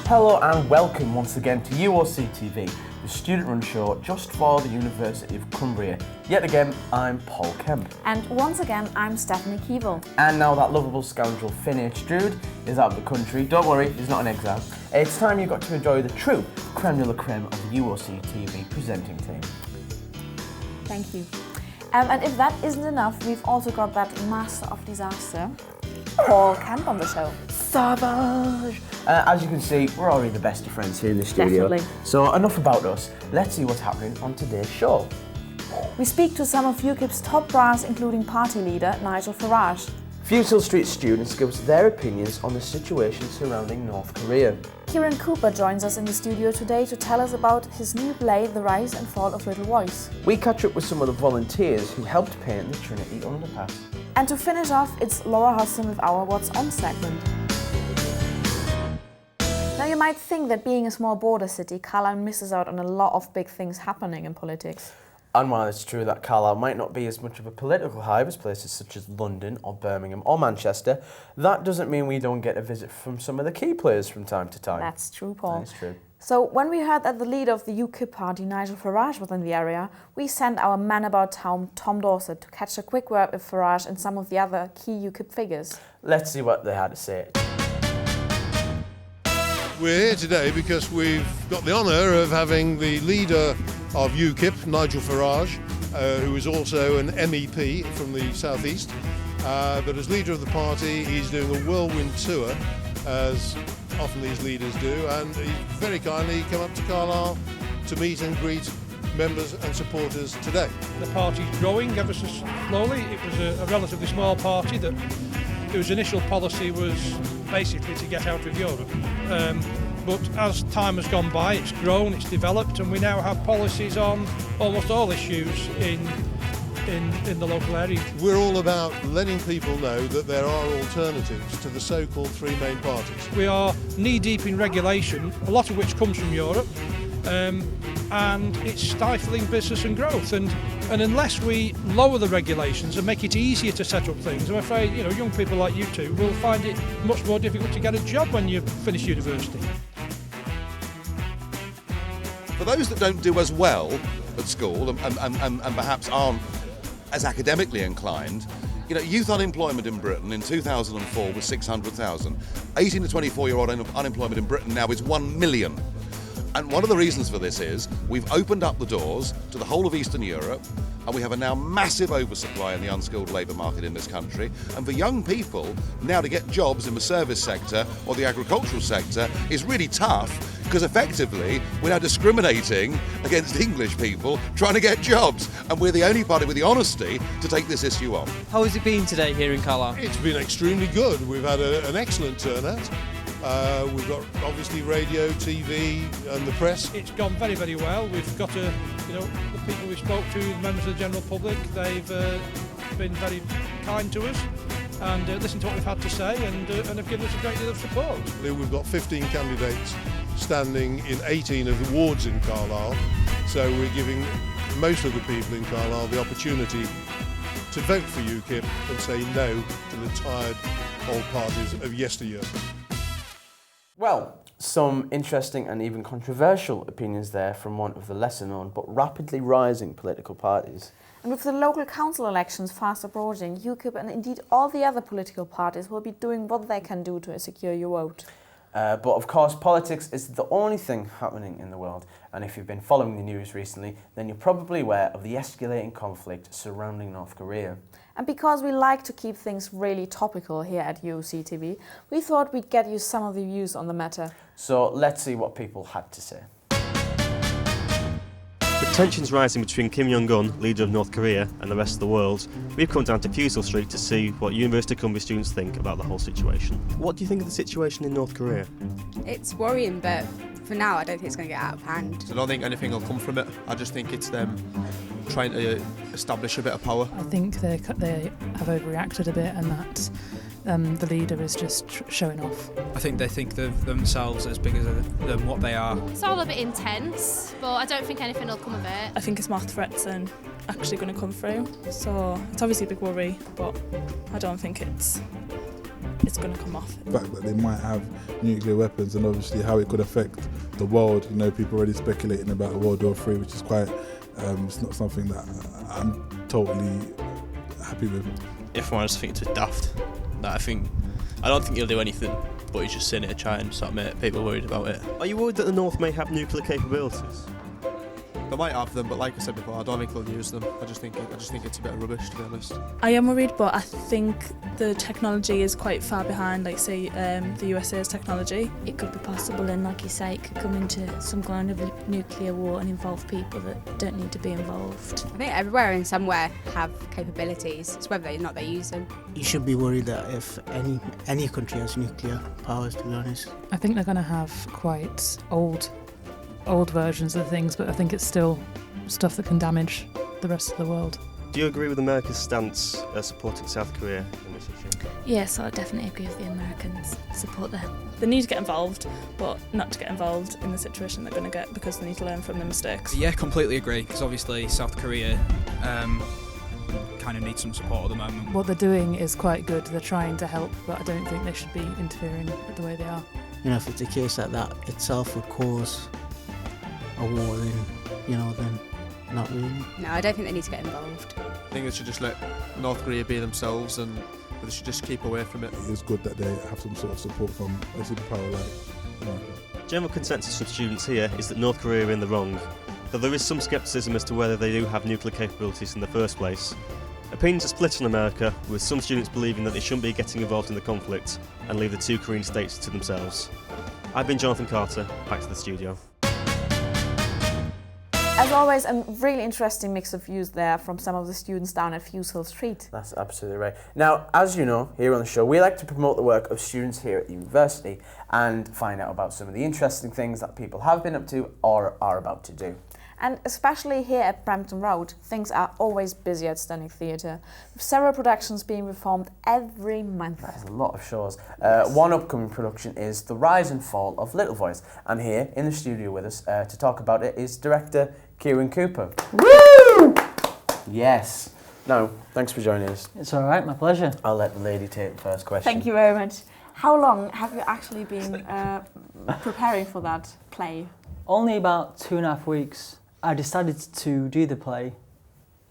Hello and welcome once again to UOCTV, the student-run show just for the University of Cumbria. Yet again, I'm Paul Kemp. And once again, I'm Stephanie Kiewel. And now that lovable scoundrel Finney Strude is out of the country, don't worry, he's not in exile. It's time you got to enjoy the true creme de la creme of the UOCTV presenting team. Thank you. And if that isn't enough, we've also got that master of disaster, Paul Kemp, on the show. Savage! As you can see, we're already the best of friends here in the studio. Definitely. So enough about us, let's see what's happening on today's show. We speak to some of UKIP's top brass, including party leader Nigel Farage. Fusehill Street students give us their opinions on the situation surrounding North Korea. Kieran Cooper joins us in the studio today to tell us about his new play, The Rise and Fall of Little Voice. We catch up with some of the volunteers who helped paint the Trinity Underpass. And to finish off, it's Laura Hodson with our What's On segment. Now you might think that being a small border city, Carlisle misses out on a lot of big things happening in politics. And while it's true that Carlisle might not be as much of a political hive as places such as London or Birmingham or Manchester, that doesn't mean we don't get a visit from some of the key players from time to time. That's true, Paul. That is true. So when we heard that the leader of the UKIP party, Nigel Farage, was in the area, we sent our man about town, Tom Dorsett, to catch a quick word with Farage and some of the other key UKIP figures. Let's see what they had to say. We're here today because we've got the honour of having the leader of UKIP, Nigel Farage, who is also an MEP from the southeast. But as leader of the party, he's doing a whirlwind tour, as often these leaders do, and he's very kindly come up to Carlisle to meet and greet members and supporters today. The party's growing ever so slowly. It was a relatively small party that whose initial policy was basically to get out of Europe. But as time has gone by, it's grown, it's developed, and we now have policies on almost all issues in the local area. We're all about letting people know that there are alternatives to the so-called three main parties. We are knee-deep in regulation, a lot of which comes from Europe, and it's stifling business and growth. And unless we lower the regulations and make it easier to set up things, I'm afraid young people like you two will find it much more difficult to get a job when you finish university. For those that don't do as well at school and perhaps aren't as academically inclined, youth unemployment in Britain in 2004 was 600,000. 18 to 24-year-old unemployment in Britain now is 1 million. And one of the reasons for this is we've opened up the doors to the whole of Eastern Europe, and we have a now massive oversupply in the unskilled labour market in this country. And for young people, now to get jobs in the service sector or the agricultural sector is really tough, because effectively we're now discriminating against English people trying to get jobs. And we're the only party with the honesty to take this issue on. How has it been today here in Carlisle? It's been extremely good. We've had an excellent turnout. We've got obviously radio, TV and the press. It's gone very, very well. We've got the people we spoke to, the members of the general public, they've been very kind to us and listened to what we've had to say and have given us a great deal of support. We've got 15 candidates standing in 18 of the wards in Carlisle, so we're giving most of the people in Carlisle the opportunity to vote for UKIP and say no to the tired old parties of yesteryear. Well, some interesting and even controversial opinions there from one of the lesser known but rapidly rising political parties. And with the local council elections fast approaching, UKIP and indeed all the other political parties will be doing what they can do to secure your vote. But of course, politics is the only thing happening in the world. And if you've been following the news recently, then you're probably aware of the escalating conflict surrounding North Korea. And because we like to keep things really topical here at UOCTV, we thought we'd get you some of the views on the matter. So let's see what people had to say. With tensions rising between Kim Jong-un, leader of North Korea, and the rest of the world, we've come down to Fusehill Street to see what University of Cumbria students think about the whole situation. What do you think of the situation in North Korea? It's worrying, but for now I don't think it's going to get out of hand. I don't think anything will come from it. I just think it's them trying to establish a bit of power. I think they have overreacted a bit, and that the leader is just showing off. I think they think themselves as big than what they are. It's all a bit intense, but I don't think anything will come of it. I think it's more threats than actually going to come through. So it's obviously a big worry, but I don't think it's it's going to come off. The fact that they might have nuclear weapons and obviously how it could affect the world. You know, people already speculating about a World War III, which is quite, it's not something that I'm totally happy with. If I'm honest, I think it's a bit daft. I don't think he'll do anything, but he's just saying it to try and sort of make people worried about it. Are you worried that the North may have nuclear capabilities? They might have them, but like I said before, I don't think they'll use them. I just think it's a bit of rubbish, to be honest. I am worried, but I think the technology is quite far behind, like say the USA's technology. It could be possible, and like you say, it could come into some kind of nuclear war and involve people that don't need to be involved. I think everywhere and somewhere have capabilities. It's whether or not they use them. You should be worried that if any country has nuclear powers, to be honest. I think they're going to have quite old versions of things, but I think it's still stuff that can damage the rest of the world. Do you agree with America's stance supporting South Korea in this issue? Yes, I definitely agree with the Americans. Support them. They need to get involved, but not to get involved in the situation they're going to get, because they need to learn from their mistakes. Yeah, completely agree, because obviously South Korea kind of needs some support at the moment. What they're doing is quite good. They're trying to help, but I don't think they should be interfering the way they are. You know, if it's a case that itself would cause a war, then not really. No, I don't think they need to get involved. I think they should just let North Korea be themselves, and they should just keep away from it. It's good that they have some sort of support from a superpower like America. General consensus from students here is that North Korea are in the wrong, though there is some scepticism as to whether they do have nuclear capabilities in the first place. Opinions are split on America, with some students believing that they shouldn't be getting involved in the conflict and leave the two Korean states to themselves. I've been Jonathan Carter, back to the studio. As always, a really interesting mix of views there from some of the students down at Fusehill Street. That's absolutely right. Now, as you know, here on the show, we like to promote the work of students here at the university and find out about some of the interesting things that people have been up to or are about to do. And especially here at Brampton Road, things are always busy at Stunning Theatre, with several productions being performed every month. There's a lot of shows. One upcoming production is The Rise and Fall of Little Voice, and here in the studio with us to talk about it is director Kieran Cooper. Woo! Yes. No, thanks for joining us. It's all right, my pleasure. I'll let the lady take the first question. Thank you very much. How long have you actually been preparing for that play? Only about 2.5 weeks. I decided to do the play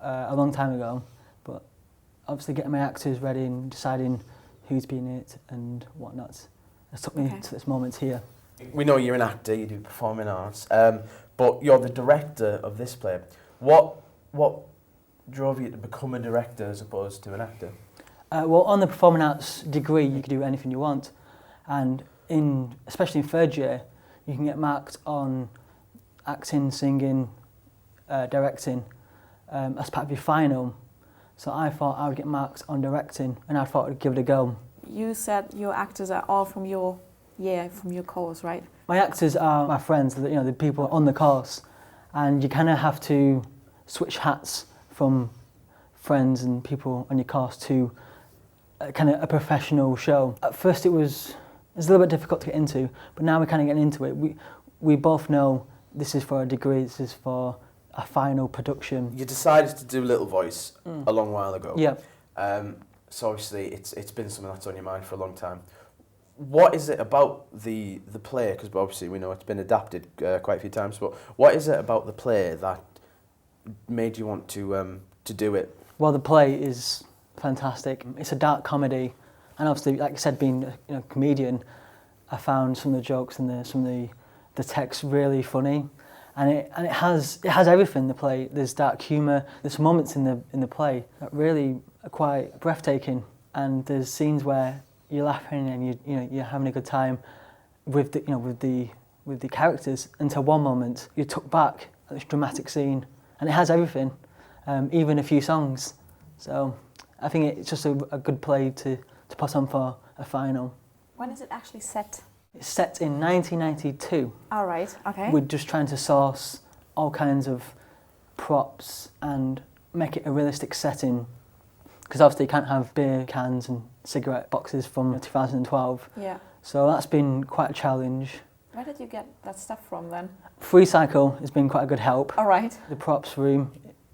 a long time ago, but obviously getting my actors ready and deciding who's been in it and whatnot has took me to this moment here. We know you're an actor, you do performing arts, but you're the director of this play. What drove you to become a director as opposed to an actor? Well, on the performing arts degree, you can do anything you want, and especially in third year, you can get marked on acting, singing, directing as part of your final. So I thought I would get marked on directing, and I thought I'd give it a go. You said your actors are all from your course, right? My actors are my friends, the people on the course, and you kind of have to switch hats from friends and people on your course to kind of a professional show. At first it was a little bit difficult to get into, but now we're kind of getting into it. We both know this is for a degree, this is for a final production. You decided to do Little Voice a long while ago. Yeah. So obviously it's been something that's on your mind for a long time. What is it about the play, because obviously we know it's been adapted quite a few times, but what is it about the play that made you want to do it? Well, the play is fantastic. It's a dark comedy, and obviously, like I said, being a comedian, I found some of the jokes and some of the text really funny, and it has everything. The play, there's dark humour. There's moments in the play that really are quite breathtaking, and there's scenes where you're laughing and you're having a good time with the characters until one moment you're took back at this dramatic scene, and it has everything, even a few songs. So I think it's just a good play to put on for a final. When is it actually set? It's set in 1992. All right, okay. We're just trying to source all kinds of props and make it a realistic setting, because obviously you can't have beer cans and cigarette boxes from 2012. Yeah. So that's been quite a challenge. Where did you get that stuff from then? Free Cycle has been quite a good help. All right. The props room,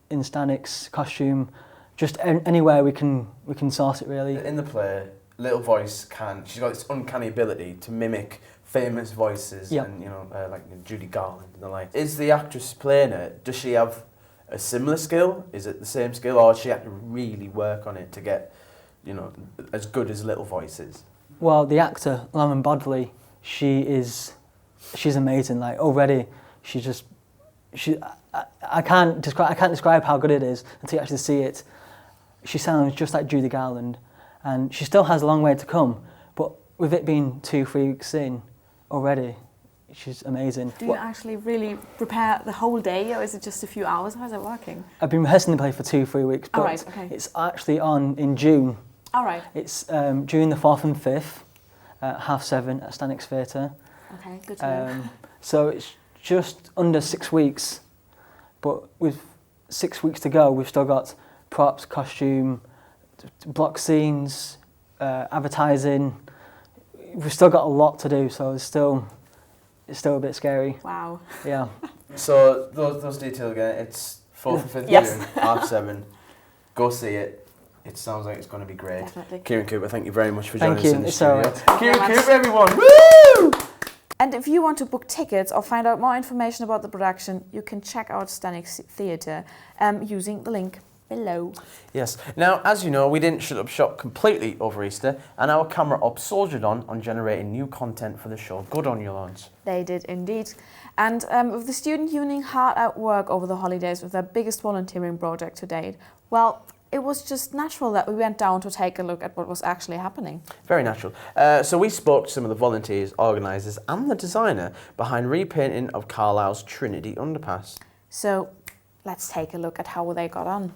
in Stanix, costume, just anywhere we can source it really. In the play, little voice she's got this uncanny ability to mimic famous voices, Yep. and like Judy Garland and the like. Is the actress playing it, does she have a similar skill? Is it the same skill, or does she have to really work on it to get, as good as little voices? Well, the actor, Lauren Bodley, she's amazing. Like already, I can't describe how good it is until you actually see it. She sounds just like Judy Garland, and she still has a long way to come. But with it being 2-3 weeks in already, she's amazing. Do you actually really prepare the whole day, or is it just a few hours? How's it working? I've been rehearsing the play for 2-3 weeks, but right, okay. It's actually on in June. All right. It's June the 4th and 5th, at 7:30 at Stanix Theatre. Okay, good to know. So it's just under 6 weeks, but with 6 weeks to go, we've still got props, costume, block scenes, advertising. We've still got a lot to do, so it's still a bit scary. Wow. Yeah. So those details again, it's 4th and 5th Yes. June, 7:30. Go see it. It sounds like it's going to be great. Definitely. Kieran Cooper, thank you very much for joining us in the It's studio. all right. Kieran Thank you very Cooper, everyone! Woo! And if you want to book tickets or find out more information about the production, you can check out Stanix Theatre using the link below. Yes. Now, as you know, we didn't shut up shop completely over Easter, and our camera op soldiered on generating new content for the show. Good on you, lads. They did indeed. And with the student union hard at work over the holidays with their biggest volunteering project to date, well, it was just natural that we went down to take a look at what was actually happening. Very natural. So we spoke to some of the volunteers, organisers and the designer behind repainting of Carlisle's Trinity Underpass. So let's take a look at how they got on.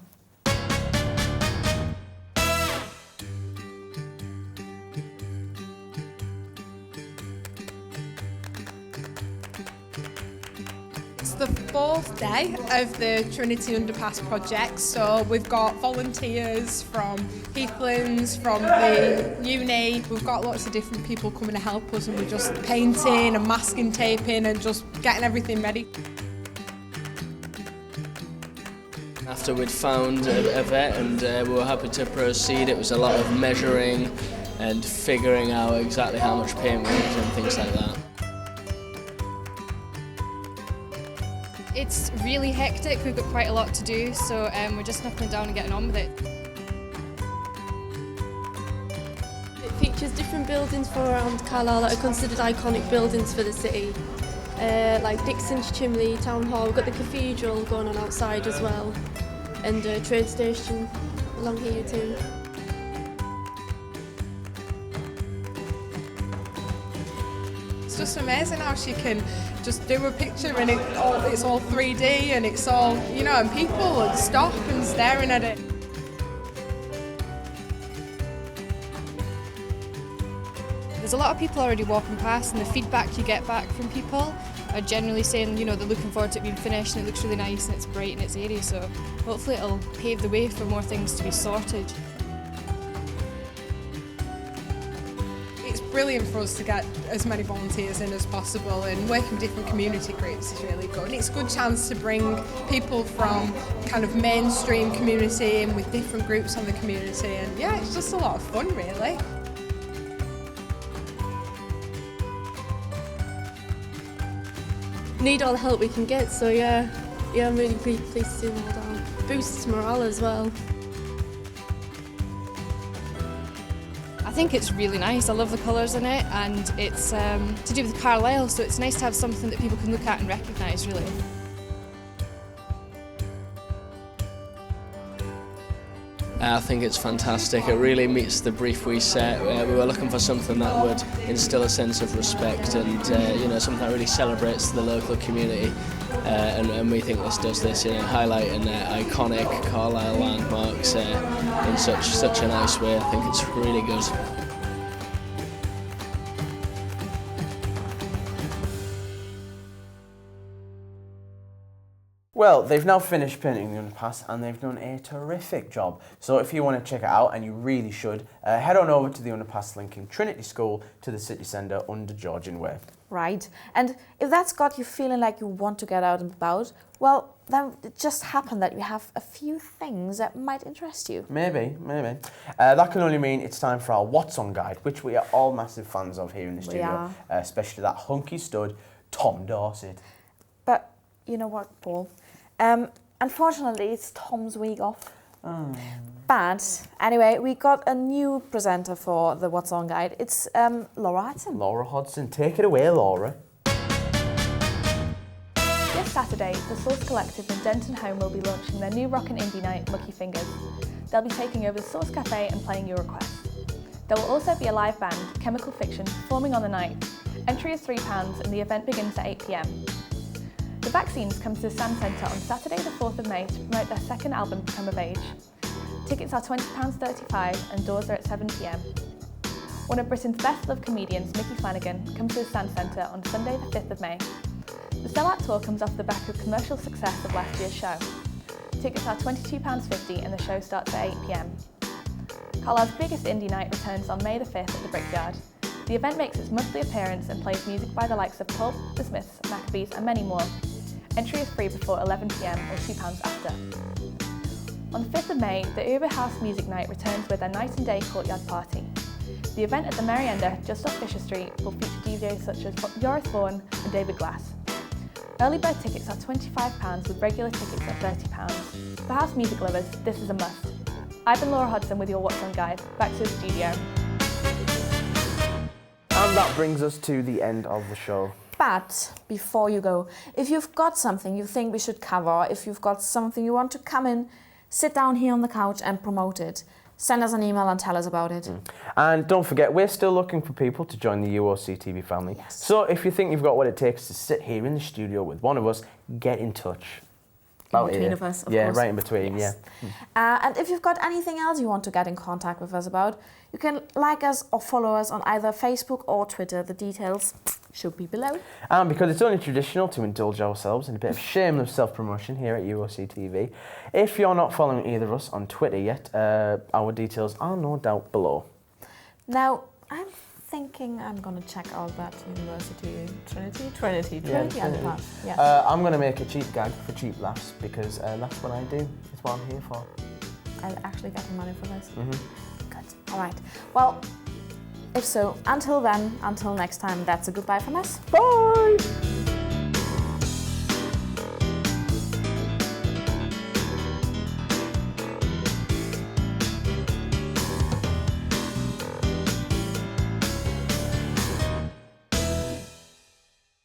The 4th day of the Trinity Underpass project, so we've got volunteers from Heathlands, from the uni, we've got lots of different people coming to help us, and we're just painting and masking taping and just getting everything ready. After we'd found a vet and we were happy to proceed, it was a lot of measuring and figuring out exactly how much paint we needed and things like that. It's really hectic, we've got quite a lot to do, so we're just knuckling down and getting on with it. It features different buildings from around Carlisle that are considered iconic buildings for the city. Like Dixon's Chimney, Town Hall, we've got the cathedral going on outside as well, and a train station along here too. It's just amazing how she can just do a picture and it's all 3D and it's all, and people would stop and staring at it. There's a lot of people already walking past, and the feedback you get back from people are generally saying, they're looking forward to it being finished and it looks really nice and it's bright in its area, so hopefully it'll pave the way for more things to be sorted. It's brilliant for us to get as many volunteers in as possible, and working with different community groups is really good. It's a good chance to bring people from kind of mainstream community in with different groups on the community, and yeah, it's just a lot of fun really. Need all the help we can get, so yeah, I'm really pleased to see them all down. Boosts morale as well. I think it's really nice, I love the colours in it, and it's to do with Carlisle, so it's nice to have something that people can look at and recognise really. I think it's fantastic. It really meets the brief we set. We were looking for something that would instill a sense of respect and something that really celebrates the local community. And we think this does this, highlighting iconic Carlisle landmarks in such a nice way. I think it's really good. Well, they've now finished painting the underpass and they've done a terrific job. So if you want to check it out, and you really should, head on over to the underpass linking Trinity School to the city centre under Georgian Way. Right. And if that's got you feeling like you want to get out and about, well, then it just happened that we have a few things that might interest you. Maybe. That can only mean it's time for our What's On guide, which we are all massive fans of here in the studio, especially that hunky stud, Tom Dorsett. But you know what, Paul? Unfortunately, it's Tom's week off. But anyway, we got a new presenter for the What's On guide. It's Laura Hodson. Laura Hodson, take it away, Laura. This Saturday, the Source Collective in Denton Home will be launching their new rock and indie night, Lucky Fingers. They'll be taking over the Source Cafe and playing your requests. There will also be a live band, Chemical Fiction, performing on the night. Entry is £3 and the event begins at 8 p.m. The Vaccines come to the Sand Centre on Saturday the 4th of May to promote their second album, Come of Age. Tickets are £20.35 and doors are at 7 p.m. One of Britain's best-loved comedians, Mickey Flanagan, comes to the Sand Centre on Sunday the 5th of May. The Sellout Tour comes off the back of commercial success of last year's show. Tickets are £22.50 and the show starts at 8 p.m. Carlisle's biggest indie night returns on May the 5th at the Brickyard. The event makes its monthly appearance and plays music by the likes of Pulp, The Smiths, Maccabees and many more. Entry is free before 11 p.m. or £2 after. On the 5th of May, the Uber House Music Night returns with their night and day courtyard party. The event at the Merienda, just off Fisher Street, will feature DJs such as Joris Vaughan and David Glass. Early bird tickets are £25 with regular tickets at £30. For house music lovers, this is a must. I've been Laura Hodson with your What's On guide. Back to the studio. And that brings us to the end of the show. But before you go, if you've got something you think we should cover, if you've got something you want to come in, sit down here on the couch and promote it, send us an email and tell us about it. And don't forget, we're still looking for people to join the UOCTV family. Yes. So if you think you've got what it takes to sit here in the studio with one of us, get in touch. In between of us, of course. Right in between, yes. And if you've got anything else you want to get in contact with us about, you can like us or follow us on either Facebook or Twitter. The details should be below. And because it's only traditional to indulge ourselves in a bit of shameless self-promotion here at UOCTV, if you're not following either of us on Twitter yet, our details are no doubt below. Now, I'm thinking I'm going to check out that university, Trinity Underpass. Yes. I'm going to make a cheap gag for cheap laughs because that's what I do. It's what I'm here for. I'm actually getting money for this? Good. All right. Well, if so, until then, until next time, that's a goodbye from us. Bye!